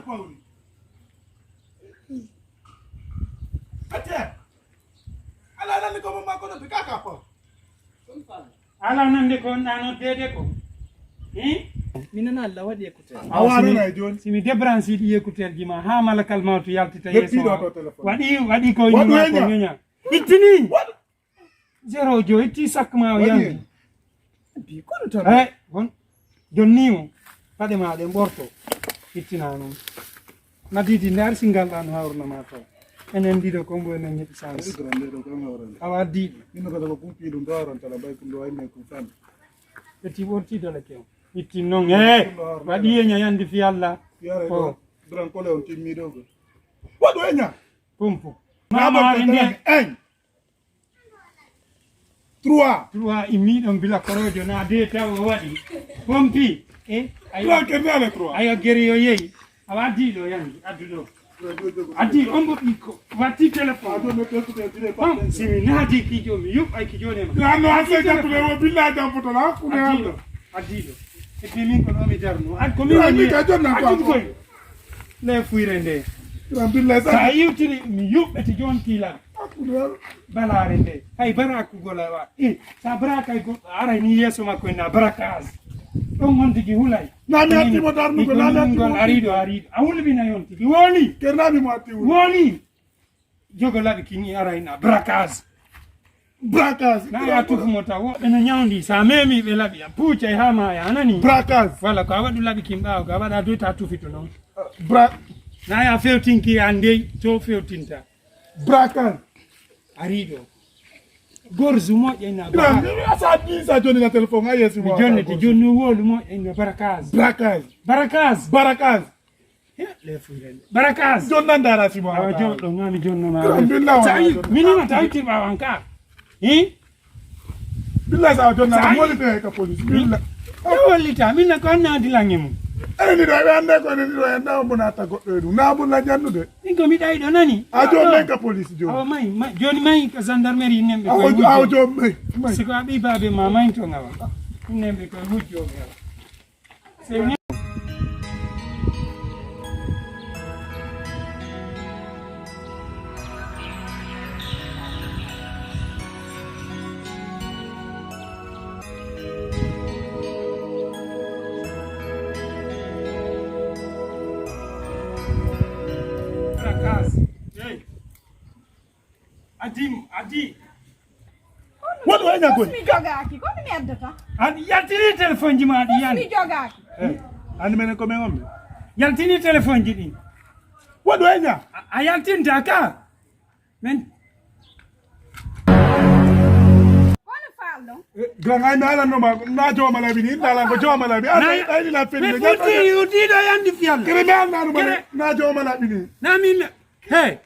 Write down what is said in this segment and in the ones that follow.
Pauli. Atia. Ala nani ko mama ko no bikaka po. Ala nande ko nano dede ko. Minana Allah wadi écouteur. Awara na John. Simi debransi di écouteur gi ma ha malakal mawtu yaltita yeso. Wadi ko Wadu ni enya. ko nya. Itini. Zero jo iti sakma yangi. Bi ko to. Hon jonnimo pade ma de borto itina non. Madidi nar singal an hawrna ma to. Enen dido ko mbo enen nyetti sans. Awa di. Ino ko ko pi dum doron tala bay ko ay ne ko fan. Eti worti do la kew. Itti non wadi enya yandi fi Allah. Oh, dran ko le on timmi do go. Wadu enya. Pumpu. Mama ende en. Trois imi don bila korojo na de taw wadi. Pompi Trois ke nale trois. ayo geri yo yeyi awa di do yandi addudo. Adi ombo iko wati telephone do me ko dire pam pas. simi nadi ki jomi yup ay ki jone ma La no ase ja tule wo billa jam foto la ku ne ando. adido e bi min ko no mi jarno ad ko mi Ay, woni mi ka jonna ko. adi koy le fuirende Gran billa sa sa. yutiri mi yup eti jon kila balare nde hay baraku gola wa sa baraka go ara ni yeso makko na barakas don wonti ki hulay Na mi atti mo darnu ko na mi atti gol mo. arido awul bina yonti ki woni Kerna mi mo atti wo. woni jogo labi ki ni ara ina barakas Brakas. na ya tufu mota wo bena nyawndi sa memi be labi ya pucha ha ma ya anani Brakas. wala ko awadu labi kimba ko awada do ta tufito non Bra na ya fewtinki ande to fewtinta Brakas. arido gorzu mo ina Gran ba asa di sa joni na telephone ay si mo. jonne ti jonni wolu mo ina barakas Brakas. barakas Barakas. le fuirende barakas Jonna ndara si mo. awa jodo ngami jonno ma Gran billa wa. minima tawti ba wanka Billa sa jonna Sai. mo le ka police. Billa. wallita minna ko na dilangemu Ni do be ande ko ni do enda mo na ta goddo du. Na bu la jannu de. ingo mi dai do nani A jonna ka police jo. awa mai joni mai ka gendarmerie nembe ko Aw jo me. siko abi babe mama into ngawa nembe ko wujjo ngawa se Adi. What do I go? Mi jogaki, come mi addata? Adi yaltini telephone ji ma adi Mi yani. jogaki. Ani menen ko men wambe. Yaltini telephone ji di. What do I nya? A yaltin taka. Men Quando fallo? Gran ay na no ma na jo mala bi ni na ko jo mala bi. Ay ni la fe me ni. futi udi do yandi fial. Kere me na no ma na jo mala bi ni. Na min hey.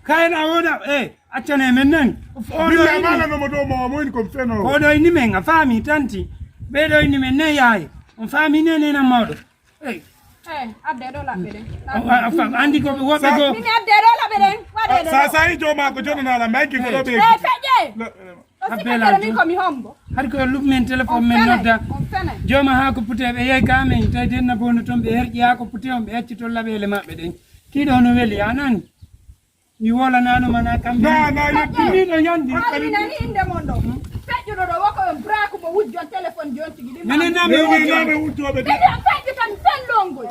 Kaina ona achane men nani. Billa mala no mo do mo in ko feno. Ko do ni men afami tanti. Be do ni men ne yayi. On fami ne na modo. Hey. Adde do la beden. Afam andi ko wobe go. Mi adde do la beden. Wade do. Sa jo ma ko jona na la maiki ko do be. Feje. Abela mi ko mi hombo. Har ko lugmen telephone men nodda. Joma ha ko putebe yey kamen tay den na bono tombe herji ha ko putem be acci to labele mabbe den. Kido no weli anan. Mi wola nano mana kam. Na yetti do yandi. Ali nani inde mondo. Feje do wako braku mo wujjo telephone jonti gidi. Nene na me me wujjo be. Feje feje tan fellongo.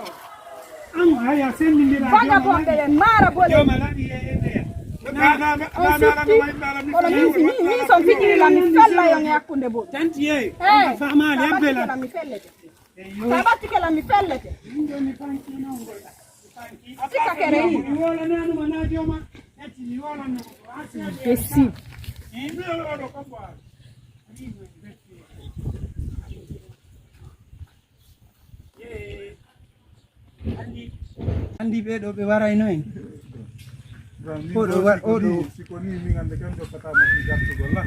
Am haya sendindira. Vaga bombe le mara bole. Joma labi yeye. Mi son figli la mi fella yo ne akunde bo. Tanti ye. Fama le bela. La mi fellete. Sabati che la mi fellete. Ndo mi panki no ngola. Sika kere yi. Mi wola nano mana joma. Eti mi wola no. Esi. Andi be do be waray noy. Odo sikoni mi ngande kan do kata ma ki gatto golla.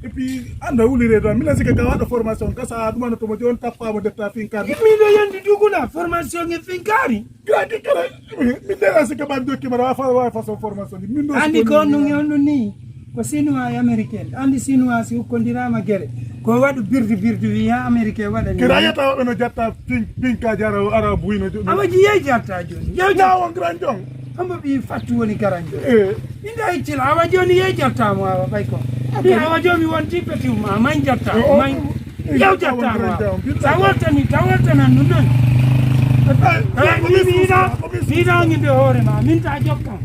Et puis anda wulire do mi la sika ka wada formation ka sa duma no to mo jon tappa mo defta fin kan. Mi do yandi dugula formation e finkari. Gradi kala mi de la sika ba do ki ma wa fa formation mi do. Andi ko no nyono ni. ko chinois américain andi chinois si ukkondirama gueɗe ko waɗu birdi wiya américain waɗani kira yata ono jatta pinka jara ara buyno awaji yey jatta joni ñawon grand jong amba ɓi fattu woni garan joni inde iccila awa joni yey jattamo awa ɓay ko ɗi awa joni wonti petiwma man jatta man yew jattamo awa sa woltani ta woltanan ɗum noon mi yiɗa ñinde hoore ma min ta jokkan